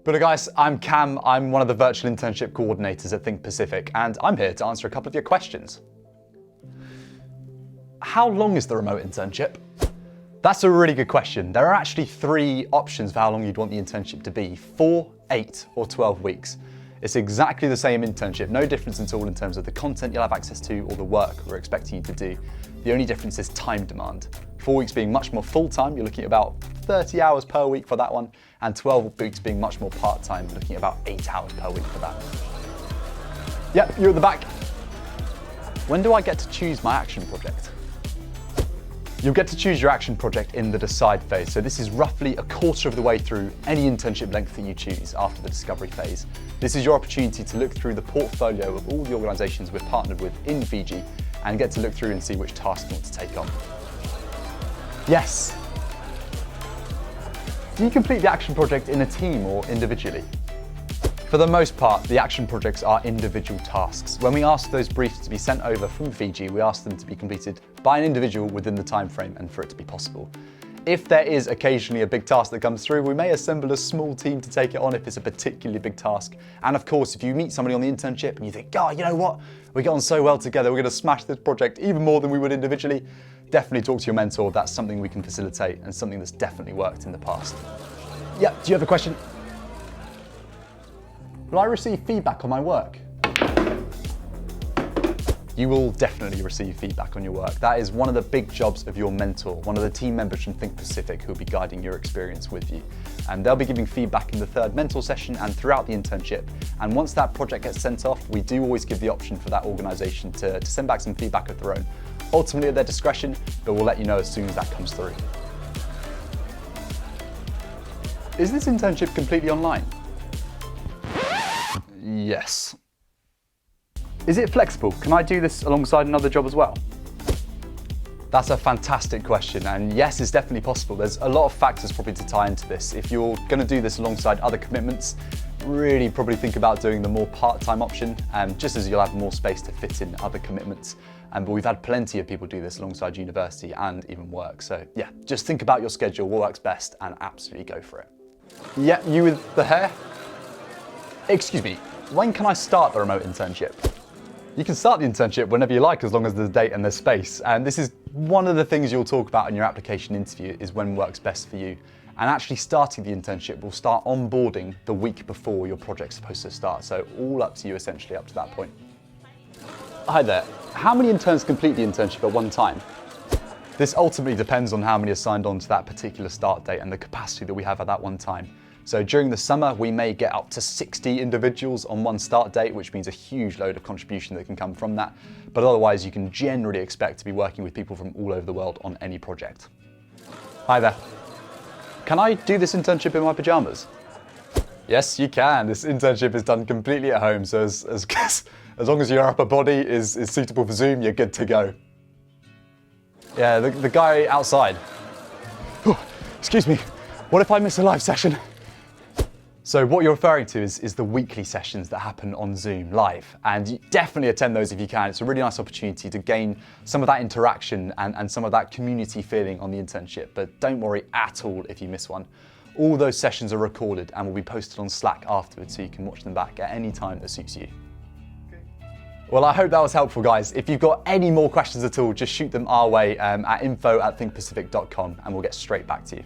But guys, I'm Cam. I'm one of the virtual internship coordinators at Think Pacific, and I'm here to answer a couple of your questions. How long is the remote internship? That's a really good question. There are actually 3 options for how long you'd want the internship to be: 4, 8, or 12 weeks. It's exactly the same internship, no difference at all in terms of the content you'll have access to or the work we're expecting you to do. The only difference is time demand. 4 weeks being much more full-time, you're looking at about 30 hours per week for that one, and 12 weeks being much more part-time, looking at about 8 hours per week for that. Yep, you're at the back. When do I get to choose my action project? You'll get to choose your action project in the decide phase. So this is roughly a quarter of the way through any internship length that you choose after the discovery phase. This is your opportunity to look through the portfolio of all the organisations we're partnered with in Fiji and get to look through and see which tasks you want to take on. Yes. Do you complete the action project in a team or individually? For the most part, the action projects are individual tasks. When we ask those briefs to be sent over from Fiji, we ask them to be completed by an individual within the time frame and for it to be possible. If there is occasionally a big task that comes through, we may assemble a small team to take it on if it's a particularly big task. And of course, if you meet somebody on the internship and you think, "God, you know what? We get on so well together, we're going to smash this project even more than we would individually," definitely talk to your mentor. That's something we can facilitate and something that's definitely worked in the past. Yeah, do you have a question? Will I receive feedback on my work? You will definitely receive feedback on your work. That is one of the big jobs of your mentor, one of the team members from Think Pacific who will be guiding your experience with you. And they'll be giving feedback in the 3rd mentor session and throughout the internship. And once that project gets sent off, we do always give the option for that organisation to send back some feedback of their own. Ultimately at their discretion, but we'll let you know as soon as that comes through. Is this internship completely online? Yes. Is it flexible? Can I do this alongside another job as well? That's a fantastic question, and yes, it's definitely possible. There's a lot of factors probably to tie into this. If you're going to do this alongside other commitments, really probably think about doing the more part-time option, just as you'll have more space to fit in other commitments. But we've had plenty of people do this alongside university and even work. So yeah, just think about your schedule, what works best, and absolutely go for it. Yeah, you with the hair? Excuse me, when can I start the remote internship? You can start the internship whenever you like, as long as there's a date and there's space. And this is one of the things you'll talk about in your application interview, is when works best for you. And actually starting the internship will start onboarding the week before your project's supposed to start. So all up to you, essentially, up to that point. Hi there. How many interns complete the internship at one time? This ultimately depends on how many are signed on to that particular start date and the capacity that we have at that one time. So during the summer, we may get up to 60 individuals on one start date, which means a huge load of contribution that can come from that. But otherwise, you can generally expect to be working with people from all over the world on any project. Hi there. Can I do this internship in my pajamas? Yes, you can. This internship is done completely at home, so as long as your upper body is suitable for Zoom, you're good to go. Yeah, the guy outside. Oh, excuse me, what if I miss a live session? So what you're referring to is the weekly sessions that happen on Zoom live, and you definitely attend those if you can. It's a really nice opportunity to gain some of that interaction and some of that community feeling on the internship, but don't worry at all if you miss one. All those sessions are recorded and will be posted on Slack afterwards, so you can watch them back at any time that suits you. Well, I hope that was helpful, guys. If you've got any more questions at all, just shoot them our way at info@thinkpacific.com and we'll get straight back to you.